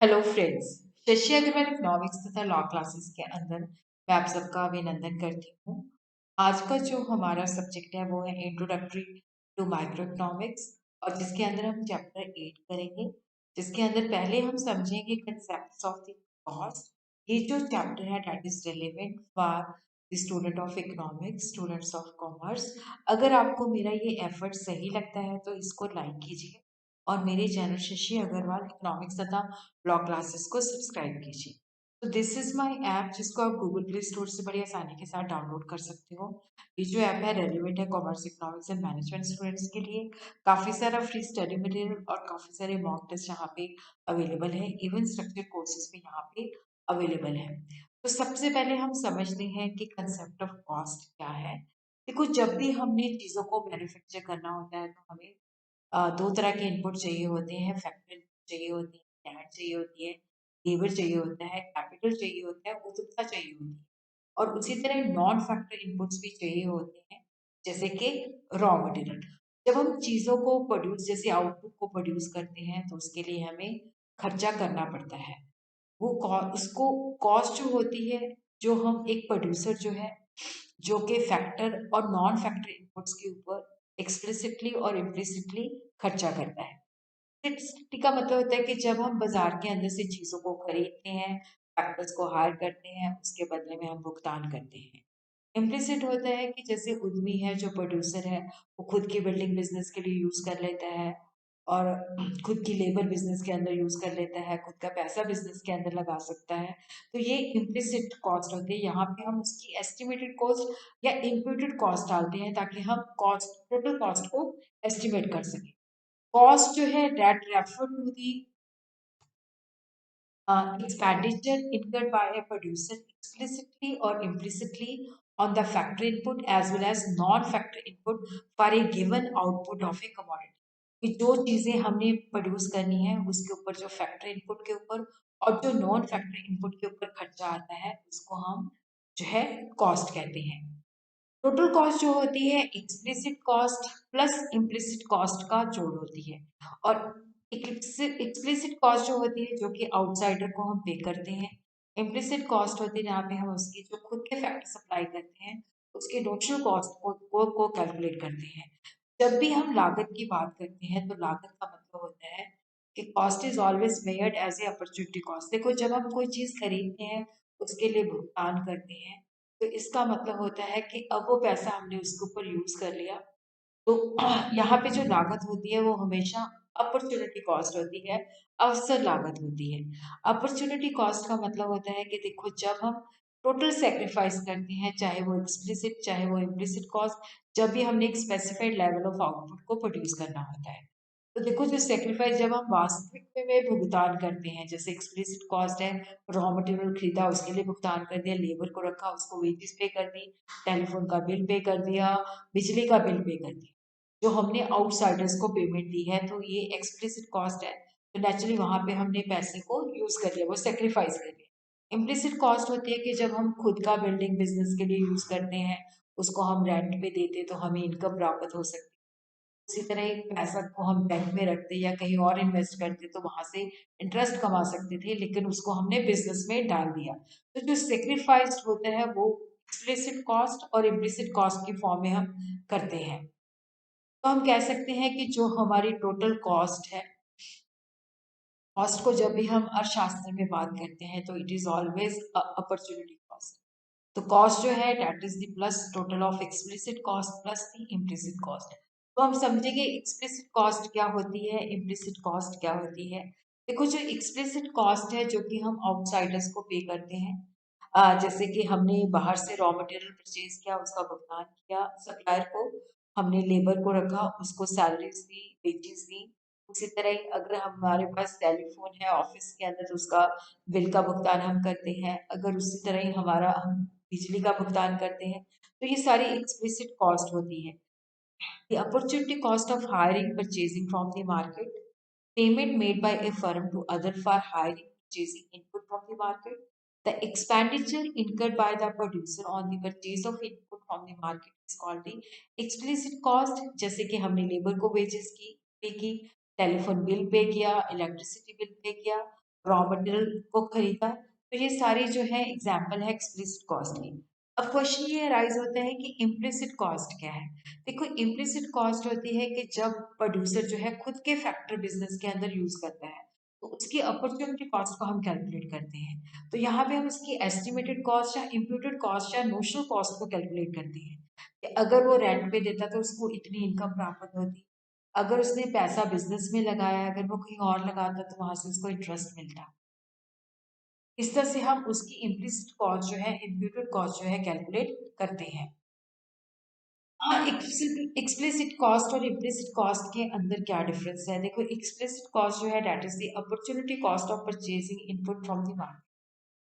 Hello friends. Shashi Agarwal economics तथा law classes के अंदर मैं आप सबका अभिनंदन करती हूँ। आज का जो हमारा सब्जेक्ट है वो है इंट्रोडक्टरी टू माइक्रो इकोनॉमिक्स, और जिसके अंदर हम चैप्टर 8 करेंगे, जिसके अंदर पहले हम समझेंगे कंसेप्ट्स ऑफ द कॉस्ट। ये जो चैप्टर है that is relevant for the student of economics, students of commerce. अगर आपको मेरा ये एफर्ट सही लगता है तो इसको लाइक कीजिए और मेरे चैनल शशि अग्रवाल इकोनॉमिक्स तथा लॉ क्लासेस को सब्सक्राइब कीजिए। तो दिस इज माय ऐप, जिसको आप गूगल प्ले स्टोर से बड़ी आसानी के साथ डाउनलोड कर सकते हो। ये जो ऐप है रेलिवेंट है commerce, economics and management students के लिए। काफी सारा फ्री स्टडी मटेरियल और काफी सारे मॉक टेस्ट यहाँ पे अवेलेबल है। इवन स्ट्रक्चर कोर्सेज भी यहाँ पे अवेलेबल है। तो सबसे पहले हम समझते हैं कि कंसेप्ट ऑफ कॉस्ट क्या है। देखो, जब भी हमने चीजों को मैन्युफैक्चर करना होता है तो हमें दो तरह के इनपुट चाहिए होते हैं। फैक्टर चाहिए होती है, लैंड चाहिए होती है, लेबर चाहिए होता है, कैपिटल चाहिए होता है, उत्पादकता चाहिए होती है। और उसी तरह नॉन फैक्टर इनपुट्स भी चाहिए होते हैं, जैसे कि रॉ मटेरियल। जब हम चीजों को प्रोड्यूस, जैसे आउटपुट को प्रोड्यूस करते हैं, तो उसके लिए हमें खर्चा करना पड़ता है। उसको कॉस्ट जो होती है, जो हम एक प्रोड्यूसर जो है, जो कि फैक्टर और नॉन फैक्टर इनपुट्स के ऊपर एक्सप्लिसिटली और इम्प्लिसिटली खर्चा करता है। एक्सप्लिसिटली का मतलब होता है कि जब हम बाजार के अंदर से चीजों को खरीदते हैं, फैक्टर्स को हायर करते हैं, उसके बदले में हम भुगतान करते हैं। इम्प्लिसिट होता है कि जैसे उद्यमी है, जो प्रोड्यूसर है, वो खुद की बिल्डिंग बिजनेस के लिए यूज कर लेता है, और खुद की लेबर बिजनेस के अंदर यूज कर लेता है, खुद का पैसा बिजनेस के अंदर लगा सकता है। तो ये इम्प्लिसिट कॉस्ट होती है। यहाँ पे हम उसकी एस्टिमेटेड कॉस्ट या इम्प्यूटेड कॉस्ट डालते हैं, ताकि हम कॉस्ट, टोटल कॉस्ट को एस्टिमेट कर सकें। कॉस्ट जो है that refer to the expenditure incurred by a producer explicitly or implicitly on the factor input as well as non-factor input for a given output of a commodity। कि जो चीजें हमने produce करनी है उसके ऊपर जो फैक्टर इनपुट के ऊपर और जो नॉन फैक्टर इनपुट के ऊपर खर्चा आता है, उसको हम जो है कॉस्ट कहते हैं। टोटल कॉस्ट जो होती है explicit cost plus implicit cost का जोड़ होती है। और एक्सप्लिसिट कॉस्ट जो होती है, जो कि आउटसाइडर को हम पे करते हैं। इम्प्लिसिट कॉस्ट होती है जहाँ पे हम उसकी जो खुद के फैक्टर सप्लाई करते हैं, उसके नोशनल कॉस्ट को कैलकुलेट करते हैं। जब भी हम लागत की बात करते हैं तो लागत का मतलब होता है कि cost is always measured as a opportunity cost. देखो, जब हम कोई चीज खरीदते हैं, उसके लिए भुगतान करते हैं, तो इसका मतलब होता है कि अब वो पैसा हमने उसके ऊपर यूज कर लिया। तो यहाँ पे जो लागत होती है वो हमेशा अपॉर्चुनिटी कॉस्ट होती है, अवसर लागत होती है। अपॉर्चुनिटी कॉस्ट का मतलब होता है कि देखो, जब हम टोटल सेक्रीफाइस करते हैं, चाहे वो एक्सप्लिसिट चाहे वो इम्प्लिसिट कॉस्ट, जब भी हमने एक स्पेसिफाइड लेवल ऑफ आउटपुट को प्रोड्यूस करना होता है, तो देखो जो सेक्रीफाइस जब हम वास्तविक में भुगतान करते हैं, जैसे एक्सप्लिसिट कॉस्ट है, रॉ मटेरियल खरीदा उसके लिए भुगतान कर दिया, लेबर को रखा उसको वेजेस पे कर दी, टेलीफोन का बिल पे कर दिया, बिजली का बिल पे कर दिया, जो हमने आउटसाइडर्स को पेमेंट दी है, तो ये एक्सप्लिसिट कॉस्ट है। तो नेचुरली वहां पे हमने पैसे को यूज कर लिया, वो सेक्रीफाइस कर लिया। इम्प्लिसिट कॉस्ट होती है कि जब हम खुद का बिल्डिंग बिजनेस के लिए यूज करते हैं, उसको हम रेंट पे देते तो हमें इनकम प्राप्त हो सकती है। उसी तरह एक पैसा को हम बैंक में रखते या कहीं और इन्वेस्ट करते तो वहां से इंटरेस्ट कमा सकते थे, लेकिन उसको हमने बिजनेस में डाल दिया। तो जो सेक्रीफाइस्ड होता है वो एक्सप्लिसिट कॉस्ट और इम्प्लिसिट कॉस्ट की फॉर्म में हम करते हैं। तो हम कह सकते हैं कि जो हमारी टोटल कॉस्ट है, कॉस्ट को जब भी हम अर्थशास्त्र में बात करते हैं तो it is always opportunity cost. तो कॉस्ट जो है that is the plus total of explicit cost plus the implicit cost. तो हम समझेंगे एक्सप्लिसिट कॉस्ट क्या होती है, इम्प्लिसिट कॉस्ट क्या होती है। देखो, जो एक्सप्लिसिट कॉस्ट है, जो कि हम आउटसाइडर्स को पे करते हैं, जैसे कि हमने बाहर से रॉ मटेरियल परचेज किया, उसका भुगतान किया सप्लायर को, हमने लेबर को रखा, उसको सैलरीज दी, वेजेस दी। उसी तरह ही अगर हमारे पास टेलीफोन है ऑफिस के अंदर, तो उसका बिल का भुगतान हम करते हैं। अगर उसी तरह ही हमारा हम बिजली का भुगतान करते हैं, तो ये सारी एक्सप्लिसिट कॉस्ट होती है। The opportunity cost of hiring purchasing from the market, payment made by a firm to other for hiring purchasing input from the market, the expenditure incurred by the producer on the purchase of input from the market is called the explicit cost। जैसे कि हमने labour को wages की पे की, telephone bill pay किया, electricity bill pay किया, raw material को खरीदा। तो ये सारी जो है एग्जाम्पल है एक्सप्लिसिट कॉस्ट की। अब क्वेश्चन ये राइज होता है कि इम्प्लिसिट कॉस्ट क्या है। देखो, इम्प्लिसिट कॉस्ट होती है कि जब प्रोड्यूसर जो है खुद के फैक्टर बिजनेस के अंदर यूज करता है, तो उसकी अपॉर्चुनिटी कॉस्ट को हम कैलकुलेट करते हैं। तो यहाँ पे हम उसकी एस्टिमेटेड कॉस्ट या इम्प्यूटेड कॉस्ट या नोशनल कॉस्ट को कैलकुलेट करते हैं कि अगर वो रेंट पे देता तो उसको इतनी इनकम प्राप्त होती, अगर उसने पैसा बिजनेस में लगाया, अगर वो कहीं और लगाता तो वहां से उसको इंटरेस्ट मिलता। इस तरह से हम उसकी इम्प्लिसिट कॉस्ट जो है, इम्प्यूटेड कॉस्ट जो है कैलकुलेट करते हैं। हाँ, एक्सप्लिसिट कॉस्ट और इम्प्लिसिट कॉस्ट के अंदर क्या डिफरेंस है? देखो, एक्सप्लिसिट कॉस्ट जो है that is the opportunity cost of purchasing input from the market.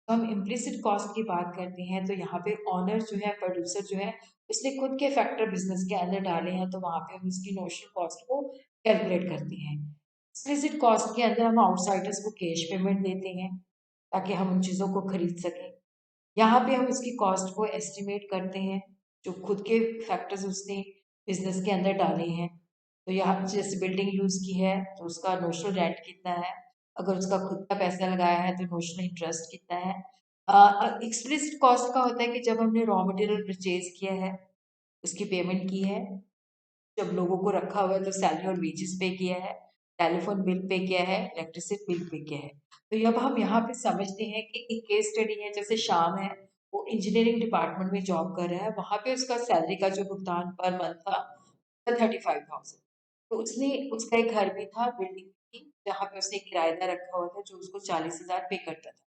तो हम इम्प्लिसिट कॉस्ट की बात करते हैं तो यहाँ पे ऑनर जो है, प्रोड्यूसर जो है, उसने खुद के फैक्टर बिजनेस के अंदर डाले हैं, तो वहां पे हम उसकी नोशनल कॉस्ट को कैलकुलेट करते हैं। एक्सप्लिसिट कॉस्ट के अंदर हम आउटसाइडर्स को कैश पेमेंट देते हैं ताकि हम उन चीज़ों को खरीद सकें। यहाँ पे हम इसकी कॉस्ट को एस्टिमेट करते हैं जो खुद के फैक्टर्स उसने बिजनेस के अंदर डाले हैं। तो यहाँ पे जैसे बिल्डिंग यूज की है तो उसका नोशनल रेंट कितना है, अगर उसका खुद का पैसा लगाया है तो नोशनल इंटरेस्ट कितना है। एक्सप्लिसिट कॉस्ट का होता है कि जब हमने रॉ मटेरियल परचेज किया है, उसकी पेमेंट की है, जब लोगों को रखा हुआ है तो सैलरी और वेजेस पे किया है, टेलीफोन बिल पे किया है, इलेक्ट्रिसिटी बिल पे किया है। तो अब हम यहाँ पे समझते हैं कि एक केस स्टडी है, जैसे शाम है, वो इंजीनियरिंग डिपार्टमेंट में जॉब कर रहा है, वहां पे उसका सैलरी का जो भुगतान पर मंथ था 35,000। तो उसने, उसका एक घर भी था, बिल्डिंग थी, जहाँ पे उसने किराएदार रखा हुआ था जो उसको 40,000 पे करता था।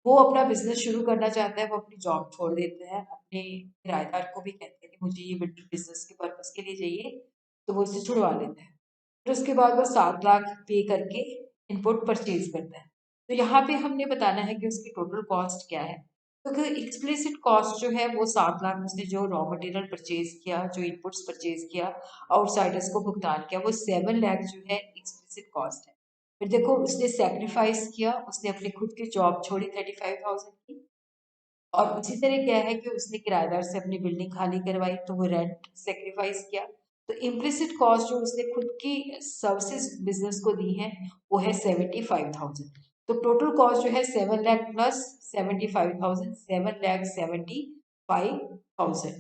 वो अपना बिजनेस शुरू करना चाहता है, वो अपनी जॉब छोड़ देता है, अपने किराएदार को भी कहता है कि मुझे ये बिजनेस के पर्पज के लिए चाहिए, तो वो इसे छुड़वा लेता है। फिर उसके बाद वो 7 लाख पे करके इनपुट परचेज करता है। तो यहाँ पे हमने बताना है कि उसकी टोटल कॉस्ट क्या है। तो एक्सप्लिसिट कॉस्ट जो है वो 7 लाख, उसने जो रॉ मटेरियल परचेज किया, जो इनपुट्स परचेज किया, आउटसाइडर्स को भुगतान किया, वो 7 लाख जो है एक्सप्लिसिट कॉस्ट है। फिर देखो, उसने सेक्रीफाइस किया, उसने अपनी खुद की जॉब छोड़ी 35,000 की, और उसी तरह क्या है कि उसने किराएदार से अपनी बिल्डिंग खाली करवाई, तो वो रेंट सेक्रीफाइस किया। तो इम्प्लिसिट कॉस्ट जो उसने खुद की सर्विसेज बिजनेस को दी है वो है 75,000। तो टोटल कॉस्ट जो है 7 लाख प्लस 75,000, 7,75,000।